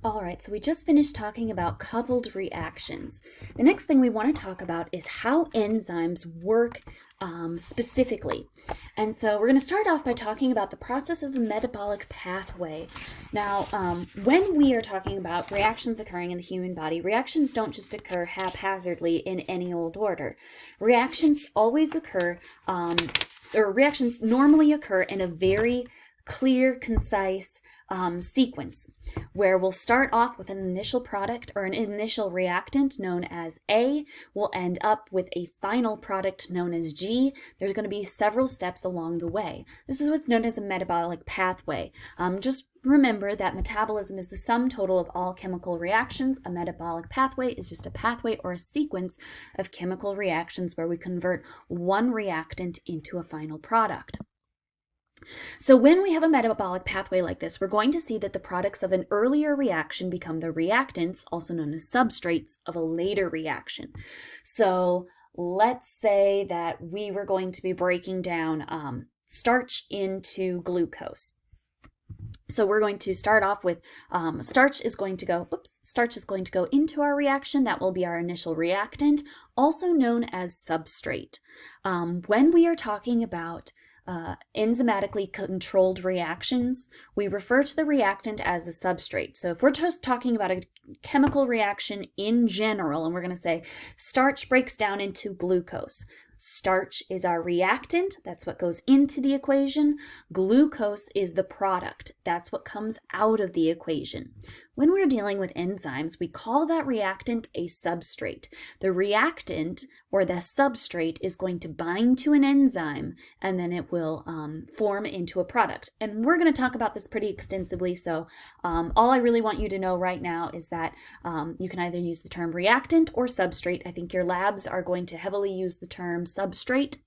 All right, so we just finished talking about coupled reactions. The next thing we want to talk about is how enzymes work specifically. And so we're going to start off by talking about the process of the metabolic pathway. Now, when we are talking about reactions occurring in the human body, reactions don't just occur haphazardly in any old order. Reactions always occur, or reactions normally occur in a very clear, concise sequence, where we'll start off with an initial product or an initial reactant known as A. We'll end up with a final product known as G. There's going to be several steps along the way. This is what's known as a metabolic pathway. Just remember that metabolism is the sum total of all chemical reactions. A metabolic pathway is just a pathway or a sequence of chemical reactions where we convert one reactant into a final product. So when we have a metabolic pathway like this, we're going to see that the products of an earlier reaction become the reactants, also known as substrates, of a later reaction. So let's say that we were going to be breaking down starch into glucose. So we're going to start off with starch is going to go into our reaction. That will be our initial reactant, also known as substrate. When we are talking about enzymatically controlled reactions, we refer to the reactant as a substrate. So if we're just talking about a chemical reaction in general, and we're going to say starch breaks down into glucose. Starch is our reactant. That's what goes into the equation. Glucose is the product. That's what comes out of the equation. When we're dealing with enzymes, we call that reactant a substrate. The reactant, or the substrate, is going to bind to an enzyme, and then it will form into a product. And we're going to talk about this pretty extensively, so all I really want you to know right now is that you can either use the term reactant or substrate. I think your labs are going to heavily use the term substrate.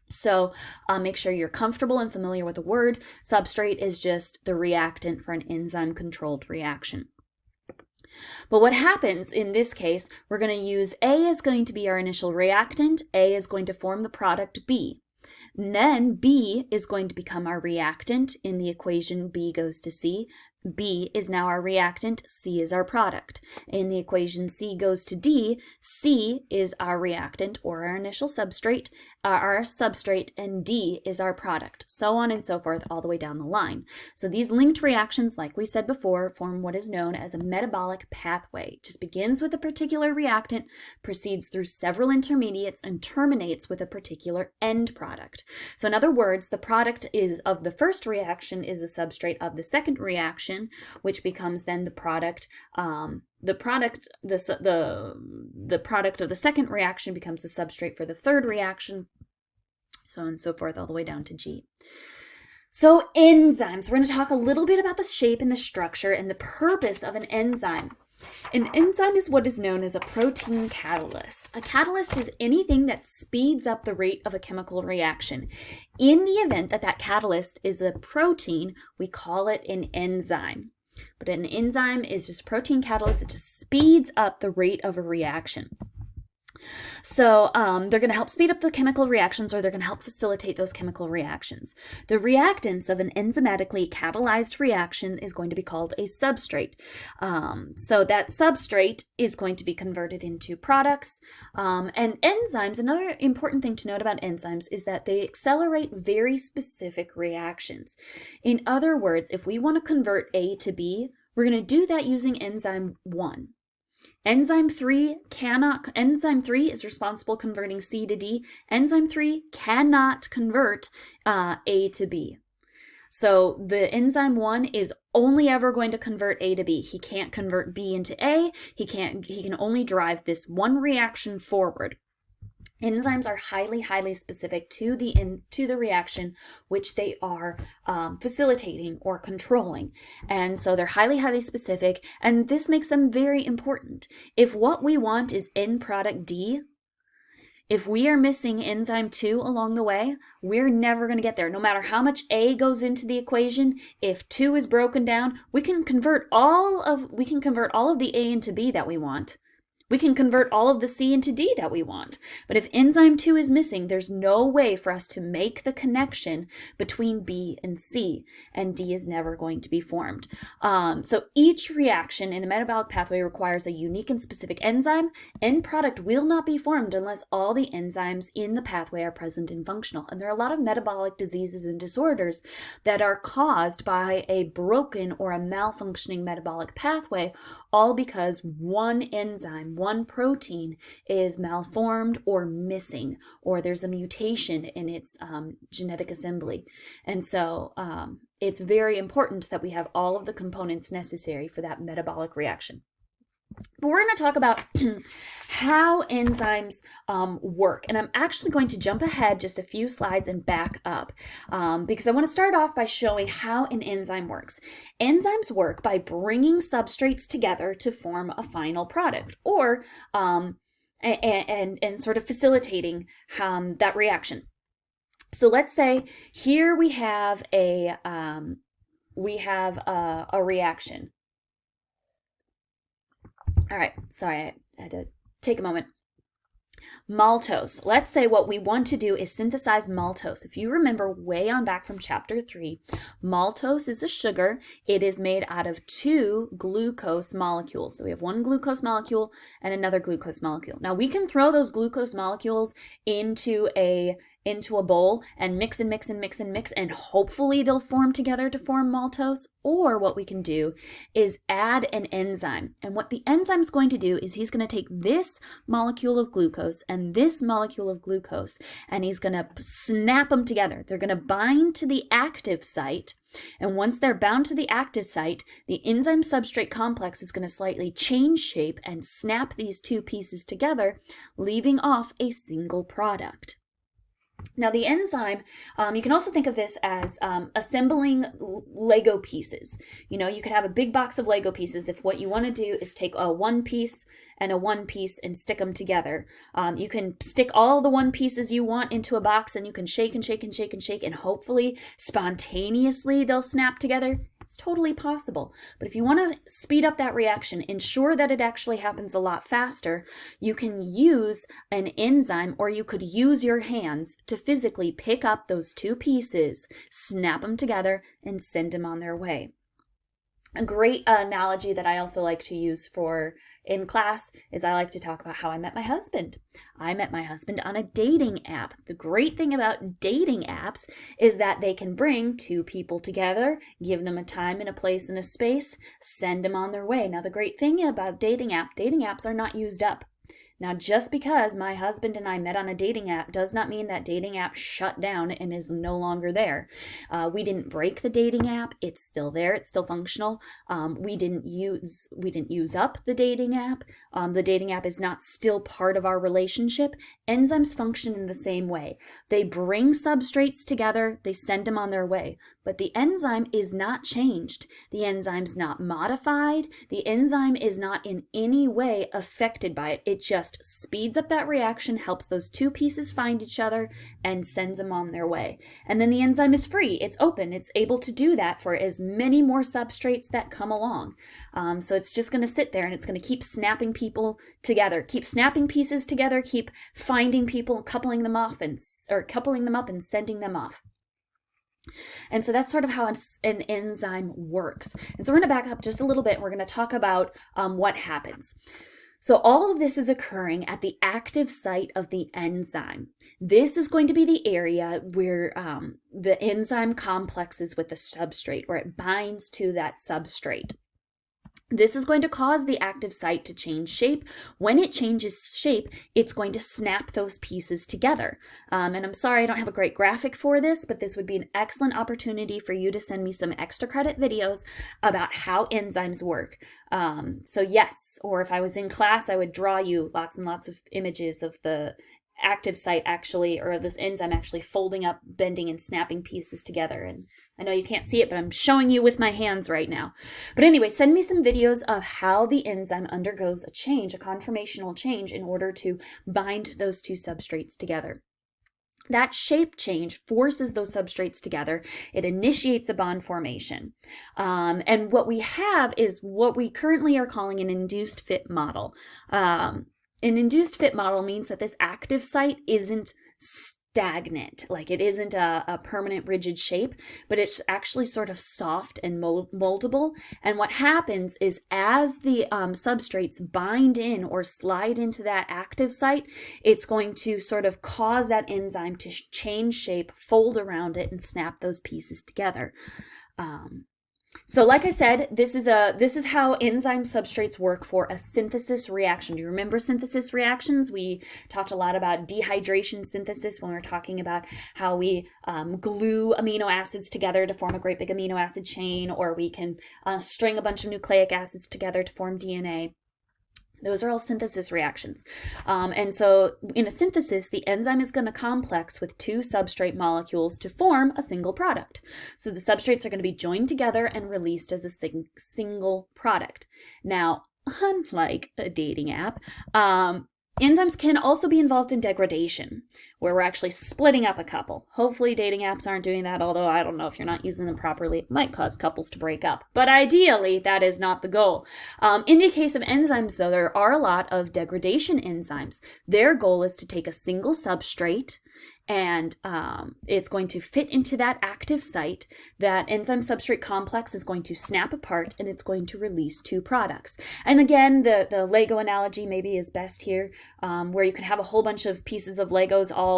So make sure you're comfortable and familiar with the word. Substrate is just the reactant for an enzyme-controlled reaction. But what happens in this case, we're going to use A is going to be our initial reactant. A is going to form the product B. And then B is going to become our reactant. In the equation, B goes to C. B is now our reactant, C is our product. In the equation, C goes to D, C is our reactant or our initial substrate, and D is our product, so on and so forth all the way down the line. So these linked reactions, like we said before, form what is known as a metabolic pathway. It just begins with a particular reactant, proceeds through several intermediates, and terminates with a particular end product. So in other words, the product of the first reaction is the substrate of the second reaction, which becomes then the product. The product of the second reaction becomes the substrate for the third reaction, so on and so forth, all the way down to G. So enzymes. We're going to talk a little bit about the shape and the structure and the purpose of an enzyme. An enzyme is what is known as a protein catalyst. A catalyst is anything that speeds up the rate of a chemical reaction. In the event that that catalyst is a protein, we call it an enzyme. But an enzyme is just a protein catalyst. It just speeds up the rate of a reaction. So they're going to help speed up the chemical reactions, or they're going to help facilitate those chemical reactions. The reactants of an enzymatically catalyzed reaction is going to be called a substrate. So that substrate is going to be converted into products. And enzymes, another important thing to note about enzymes is that they accelerate very specific reactions. In other words, if we want to convert A to B, we're going to do that using enzyme 1. Enzyme 3 is responsible converting C to D. Enzyme 3 cannot convert A to B. So the enzyme 1 is only ever going to convert A to B. He can't convert B into A. He can only drive this one reaction forward. Enzymes are highly specific to the reaction which they are facilitating or controlling. And so they're highly specific, and this makes them very important. If what we want is end product D, if we are missing enzyme 2 along the way, we're never going to get there. No matter how much A goes into the equation, if 2 is broken down, we can convert all of the A into B that we want. We can convert all of the C into D that we want. But if enzyme 2 is missing, there's no way for us to make the connection between B and C, and D is never going to be formed. So each reaction in a metabolic pathway requires a unique and specific enzyme. End product will not be formed unless all the enzymes in the pathway are present and functional. And there are a lot of metabolic diseases and disorders that are caused by a broken or a malfunctioning metabolic pathway, all because one enzyme, one protein is malformed or missing, or there's a mutation in its genetic assembly. And so it's very important that we have all of the components necessary for that metabolic reaction. But we're going to talk about how enzymes work. And I'm actually going to jump ahead just a few slides and back up because I want to start off by showing how an enzyme works. Enzymes work by bringing substrates together to form a final product, or and sort of facilitating that reaction. So let's say here we have a reaction. All right, sorry, I had to take a moment. Maltose. Let's say what we want to do is synthesize maltose. If you remember way on back from chapter 3, maltose is a sugar. It is made out of 2 glucose molecules. So we have one glucose molecule and another glucose molecule. Now we can throw those glucose molecules into a bowl and mix and mix and mix and mix, and hopefully they'll form together to form maltose. Or what we can do is add an enzyme. And what the enzyme is going to do is he's going to take this molecule of glucose and this molecule of glucose, and he's going to snap them together. They're going to bind to the active site. And once they're bound to the active site, the enzyme substrate complex is going to slightly change shape and snap these 2 pieces together, leaving off a single product. Now the enzyme, you can also think of this as assembling Lego pieces. You know, you could have a big box of Lego pieces if what you want to do is take a 1 piece and a 1 piece and stick them together. You can stick all the 1 pieces you want into a box, and you can shake and shake and shake and shake, and hopefully spontaneously they'll snap together. It's totally possible. But if you want to speed up that reaction, ensure that it actually happens a lot faster, you can use an enzyme, or you could use your hands to physically pick up those 2 pieces, snap them together, and send them on their way. A great analogy that I also like to use in class is I like to talk about how I met my husband. I met my husband on a dating app. The great thing about dating apps is that they can bring 2 people together, give them a time and a place and a space, send them on their way. Now, the great thing about dating apps are not used up. Now, just because my husband and I met on a dating app does not mean that dating app shut down and is no longer there. We didn't break the dating app. It's still there. It's still functional. We didn't use up the dating app. The dating app is not still part of our relationship. Enzymes function in the same way. They bring substrates together. They send them on their way. But the enzyme is not changed. The enzyme's not modified. The enzyme is not in any way affected by it. It just speeds up that reaction, helps those 2 pieces find each other, and sends them on their way. And then the enzyme is free. It's open. It's able to do that for as many more substrates that come along. So it's just going to sit there, and it's going to keep snapping people together, keep snapping pieces together, keep finding people, coupling them up and sending them off. And so that's sort of how an enzyme works. And so we're going to back up just a little bit. We're going to talk about what happens. So all of this is occurring at the active site of the enzyme. This is going to be the area where the enzyme complexes with the substrate, where it binds to that substrate. This is going to cause the active site to change shape. When it changes shape, it's going to snap those pieces together. And I'm sorry I don't have a great graphic for this, but this would be an excellent opportunity for you to send me some extra credit videos about how enzymes work. So yes, or if I was in class, I would draw you lots and lots of images of the active site actually, or this enzyme actually folding up, bending, and snapping pieces together. And I know you can't see it, but I'm showing you with my hands right now. But anyway, send me some videos of how the enzyme undergoes a change, a conformational change, in order to bind those 2 substrates together. That shape change forces those substrates together. It initiates a bond formation. And what we have is what we currently are calling an induced fit model. An induced fit model means that this active site isn't stagnant, like it isn't a permanent rigid shape, but it's actually sort of soft and moldable. And what happens is as the substrates bind in or slide into that active site, it's going to sort of cause that enzyme to change shape, fold around it, and snap those pieces together. So like I said, this is how enzyme substrates work for a synthesis reaction. Do you remember synthesis reactions? We talked a lot about dehydration synthesis when we were talking about how we glue amino acids together to form a great big amino acid chain, or we can string a bunch of nucleic acids together to form DNA. Those are all synthesis reactions. And so in a synthesis, the enzyme is going to complex with two substrate molecules to form a single product. So the substrates are going to be joined together and released as a single product. Now, unlike a dating app, enzymes can also be involved in degradation, where we're actually splitting up a couple. Hopefully dating apps aren't doing that, although I don't know, if you're not using them properly, it might cause couples to break up. But ideally, that is not the goal. In the case of enzymes, though, there are a lot of degradation enzymes. Their goal is to take a single substrate and it's going to fit into that active site. That enzyme substrate complex is going to snap apart and it's going to release two products. And again, the Lego analogy maybe is best here, where you can have a whole bunch of pieces of Legos all,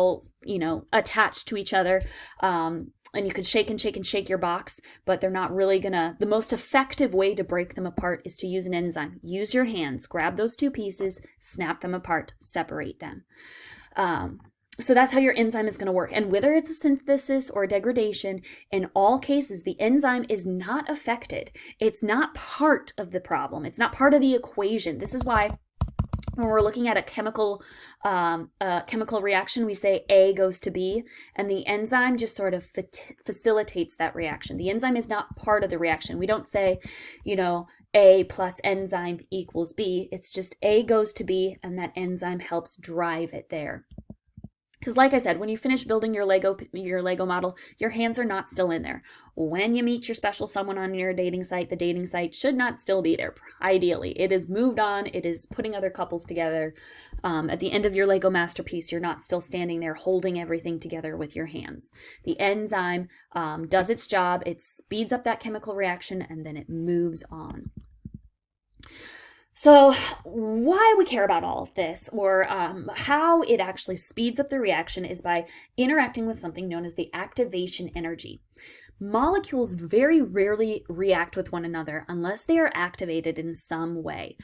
attached to each other. And you can shake and shake and shake your box, but they're not really the most effective way to break them apart is to use an enzyme. Use your hands, grab those two pieces, snap them apart, separate them. So that's how your enzyme is going to work. And whether it's a synthesis or a degradation, in all cases, the enzyme is not affected. It's not part of the problem. It's not part of the equation. This is why when we're looking at a chemical reaction, we say A goes to B, and the enzyme just sort of facilitates that reaction. The enzyme is not part of the reaction. We don't say, A plus enzyme equals B. It's just A goes to B, and that enzyme helps drive it there. Because like I said, when you finish building your Lego model, your hands are not still in there. When you meet your special someone on your dating site, the dating site should not still be there. Ideally, it is moved on. It is putting other couples together. At the end of your Lego masterpiece, you're not still standing there holding everything together with your hands. The enzyme does its job. It speeds up that chemical reaction, and then it moves on. So why we care about all of this, or how it actually speeds up the reaction, is by interacting with something known as the activation energy. Molecules very rarely react with one another unless they are activated in some way.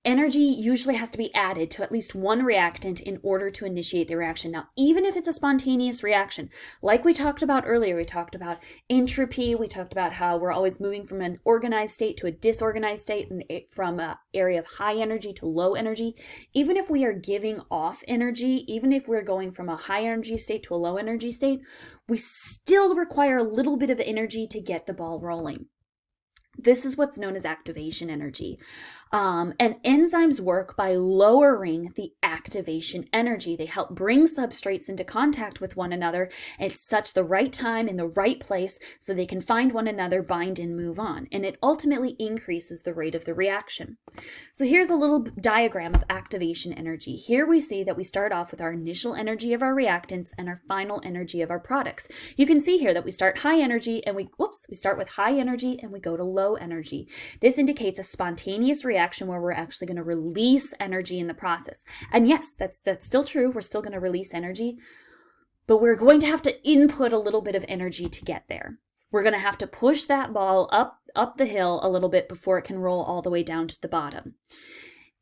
Energy usually has to be added to at least one reactant in order to initiate the reaction. Now, even if it's a spontaneous reaction, like we talked about earlier, we talked about entropy, we talked about how we're always moving from an organized state to a disorganized state, and from an area of high energy to low energy. Even if we are giving off energy, even if we're going from a high energy state to a low energy state, we still require a little bit of energy to get the ball rolling. This is what's known as activation energy. And enzymes work by lowering the activation energy. They help bring substrates into contact with one another at such the right time in the right place so they can find one another, bind, and move on. And it ultimately increases the rate of the reaction. So here's a little diagram of activation energy. Here we see that we start off with our initial energy of our reactants and our final energy of our products. You can see here that we start high energy and we start with high energy and we go to low energy. This indicates a spontaneous reaction where we're actually going to release energy in the process. And yes, that's still true. We're still going to release energy, but we're going to have to input a little bit of energy to get there. We're going to have to push that ball up the hill a little bit before it can roll all the way down to the bottom.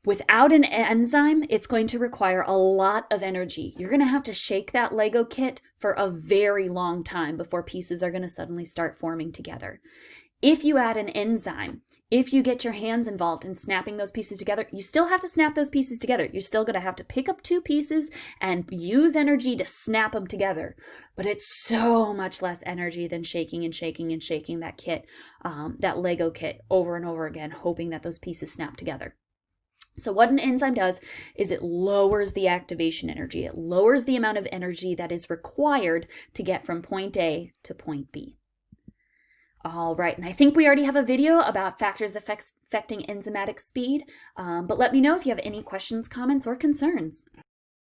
Without an enzyme, it's going to require a lot of energy. You're going to have to shake that Lego kit for a very long time before pieces are going to suddenly start forming together. If you add an enzyme, if you get your hands involved in snapping those pieces together, you still have to snap those pieces together. You're still going to have to pick up two pieces and use energy to snap them together. But it's so much less energy than shaking and shaking and shaking that kit, that Lego kit over and over again, hoping that those pieces snap together. So what an enzyme does is it lowers the activation energy. It lowers the amount of energy that is required to get from point A to point B. All right, and I think we already have a video about factors affecting enzymatic speed, but let me know if you have any questions, comments, or concerns.